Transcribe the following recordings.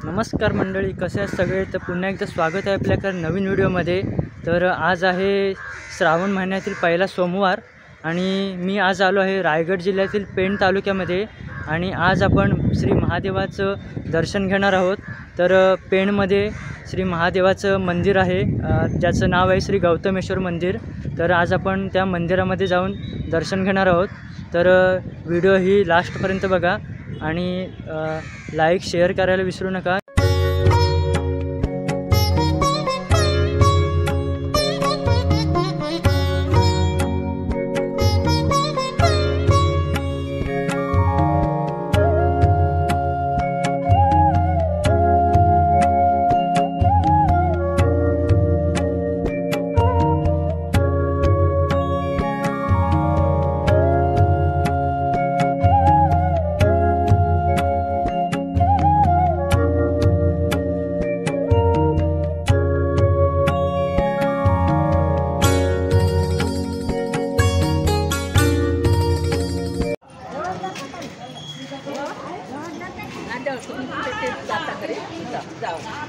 नमस्कार मंडळी, कसे आहेत सगळे? तर पुन्हा एकदा स्वागत आहे आपल्याकडे नवीन व्हिडिओमध्ये। तर आज आहे श्रावण महिन्यातील पहिला सोमवार आणि मी आज आलो आहे रायगड जिल्ह्यातील पेण तालुक्यामध्ये आणि आज आपण श्री महादेवाचं दर्शन घेणार आहोत। तर पेणमध्ये श्री महादेवाचं मंदिर आहे, ज्याचं नाव आहे श्री गौतमेश्वर मंदिर। तर आज आपण त्या मंदिरामध्ये जाऊन दर्शन घेणार आहोत। तर व्हिडिओ ही लास्टपर्यंत बघा आणि लाईक शेअर करायला विसरू नका।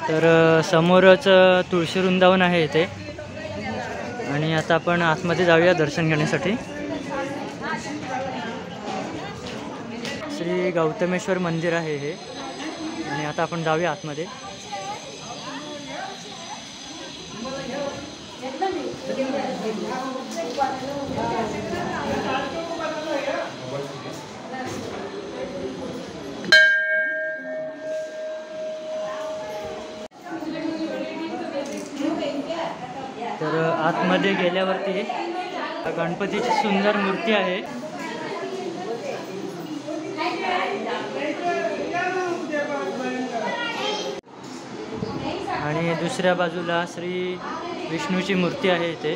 तर समोरच तुळशी वृंदावन आहे इथे आणि आता आपण आतमध्ये जाऊया दर्शन घेण्यासाठी। श्री गौतमेश्वर मंदिर आहे हे आणि आता आपण जाऊया आतमध्ये। तर आतमध्ये गेल्यावरती गणपतीची सुंदर मूर्ती आहे आणि दुसऱ्या बाजूला श्री विष्णूची मूर्ती आहे इथे।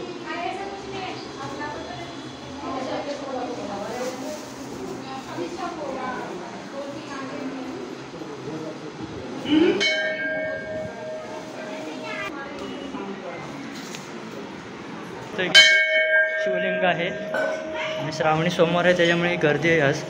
शिवलिंग आहे आणि श्रावणी सोमवार आहे त्याच्यामुळे गर्दी आहे आज।